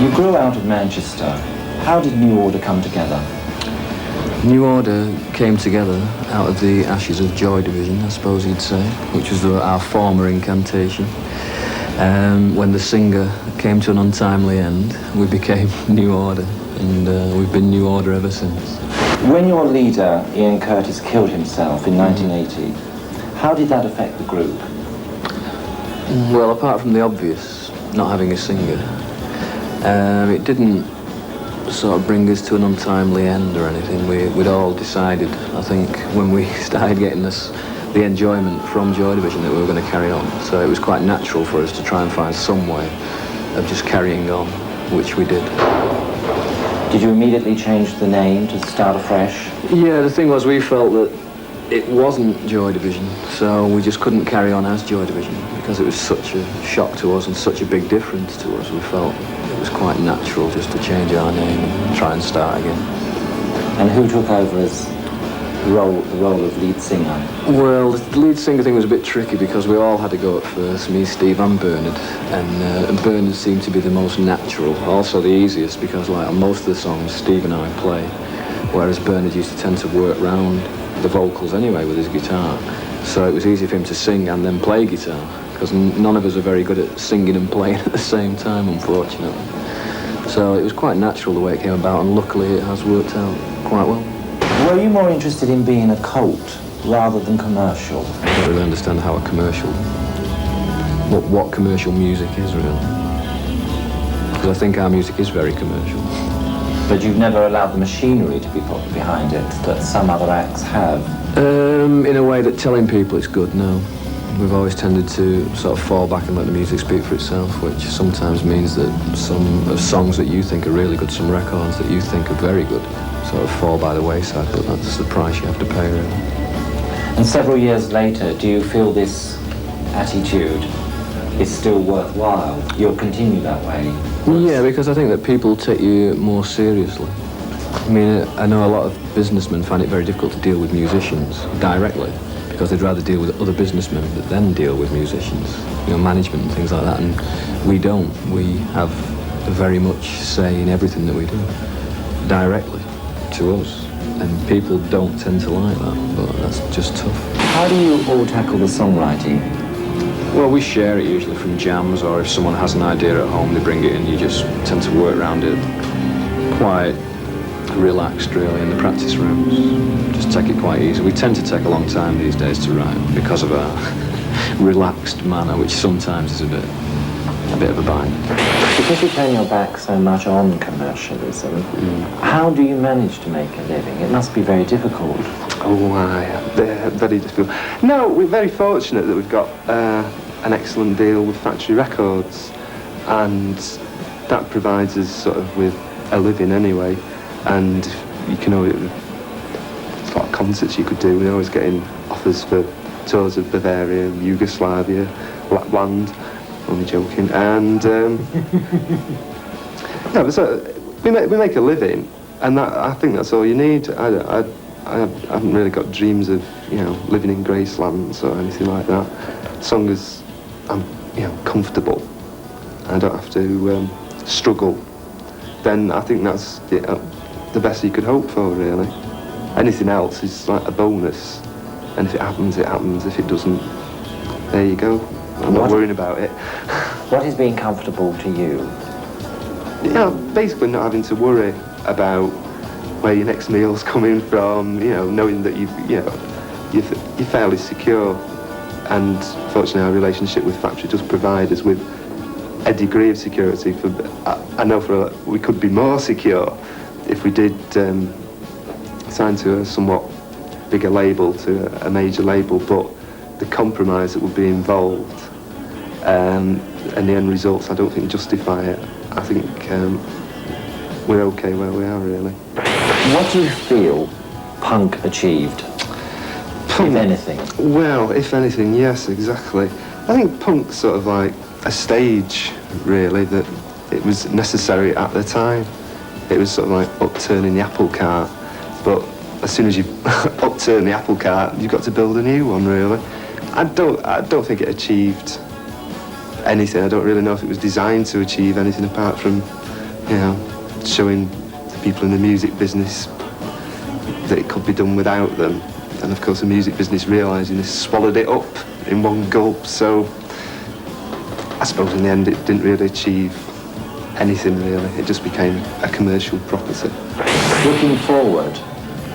You grew out of Manchester. How did New Order come together? New Order came together out of the ashes of Joy Division, I suppose you'd say, which was our former incantation. When the singer came to an untimely end, we became New Order, and we've been New Order ever since. When your leader, Ian Curtis, killed himself in 1980, how did that affect the group? Well, apart from the obvious, not having a singer, it didn't sort of bring us to an untimely end or anything. We'd all decided, I think, when we started getting the enjoyment from Joy Division, that we were going to carry on. So it was quite natural for us to try and find some way of just carrying on, which we did. Did you immediately change the name to start afresh? Yeah, the thing was, we felt that it wasn't Joy Division, so we just couldn't carry on as Joy Division because it was such a shock to us and such a big difference to us. We felt it was quite natural just to change our name and try and start again. And who took over as the role of lead singer? Well, the lead singer thing was a bit tricky because we all had to go at first, me, Steve and Bernard, and Bernard seemed to be the most natural, also the easiest, because like on most of the songs Steve and I play, whereas Bernard used to tend to work round the vocals anyway with his guitar, so it was easy for him to sing and then play guitar, because none of us are very good at singing and playing at the same time, unfortunately. So it was quite natural the way it came about, and luckily it has worked out quite well. Were you more interested in being a cult rather than commercial? I don't really understand how a commercial, what commercial music is really, because I think our music is very commercial. But you've never allowed the machinery to be put behind it that some other acts have? In a way that telling people it's good, no. We've always tended to sort of fall back and let the music speak for itself, which sometimes means that some songs that you think are really good, some records that you think are very good, sort of fall by the wayside, but that's the price you have to pay, really. And several years later, do you feel this attitude is still worthwhile? You'll continue that way? Yeah, because I think that people take you more seriously. I mean, I know a lot of businessmen find it very difficult to deal with musicians directly, because they'd rather deal with other businessmen that then deal with musicians, you know, management and things like that, and we don't. We have very much say in everything that we do, directly to us, and people don't tend to like that, but that's just tough. How do you all tackle the songwriting? Well, we share it usually from jams, or if someone has an idea at home, they bring it in. You just tend to work around it quite relaxed, really, in the practice rooms. Just take it quite easy. We tend to take a long time these days to write because of our relaxed manner, which sometimes is a bit of a bind. Because you turn your back so much on commercialism, how do you manage to make a living? It must be very difficult. Oh, they're very difficult. No, we're very fortunate that we've got an excellent deal with Factory Records, and that provides us sort of with a living anyway. And you can always, it's like concerts you could do. We're always getting offers for tours of Bavaria, Yugoslavia, Lapland. Only joking. And no, so we make a living, and that, I think that's all you need. I haven't really got dreams of, you know, living in Gracelands or anything like that. As long as I'm, you know, comfortable, I don't have to struggle, then I think that's the best you could hope for, really. Anything else is like a bonus, and if it happens, it happens. If it doesn't, there you go. I'm not worrying about it. What is being comfortable to you? You know, basically not having to worry about where your next meal's coming from, you know, knowing that you're fairly secure. And fortunately our relationship with Factory does provide us with a degree of security. I know we could be more secure if we did sign to a somewhat bigger label, to a major label, but the compromise that would be involved and the end results, I don't think justify it. I think we're okay where we are, really. What do you feel punk achieved, if anything? Well, if anything, yes, exactly. I think punk's sort of like a stage, really, that it was necessary at the time. It was sort of like upturning the apple cart, but as soon as you upturn the apple cart, you've got to build a new one, really. I don't think it achieved anything. I don't really know if it was designed to achieve anything apart from you know, showing the people in the music business that it could be done without them. And of course the music business realising this swallowed it up in one gulp. So I suppose in the end it didn't really achieve anything really. It just became a commercial property. Looking forward,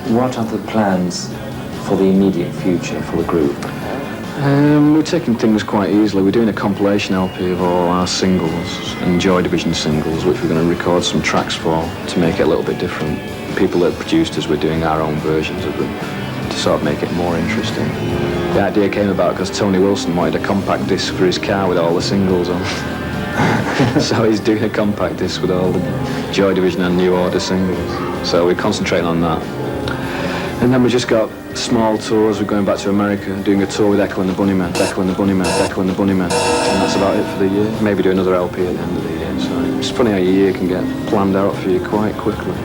what are the plans for the immediate future for the group? We're taking things quite easily. We're doing a compilation LP of all our singles and Joy Division singles, which we're going to record some tracks for to make it a little bit different. People that produced us, we're doing our own versions of them to sort of make it more interesting. The idea came about because Tony Wilson wanted a compact disc for his car with all the singles on. So he's doing a compact disc with all the Joy Division and New Order singles. So we're concentrating on that. And then we just got small tours. We're going back to America, doing a tour with Echo and the Bunnymen, Echo and the Bunnymen, Echo and the Bunnymen. And that's about it for the year. Maybe do another LP at the end of the year. So it's funny how your year can get planned out for you quite quickly.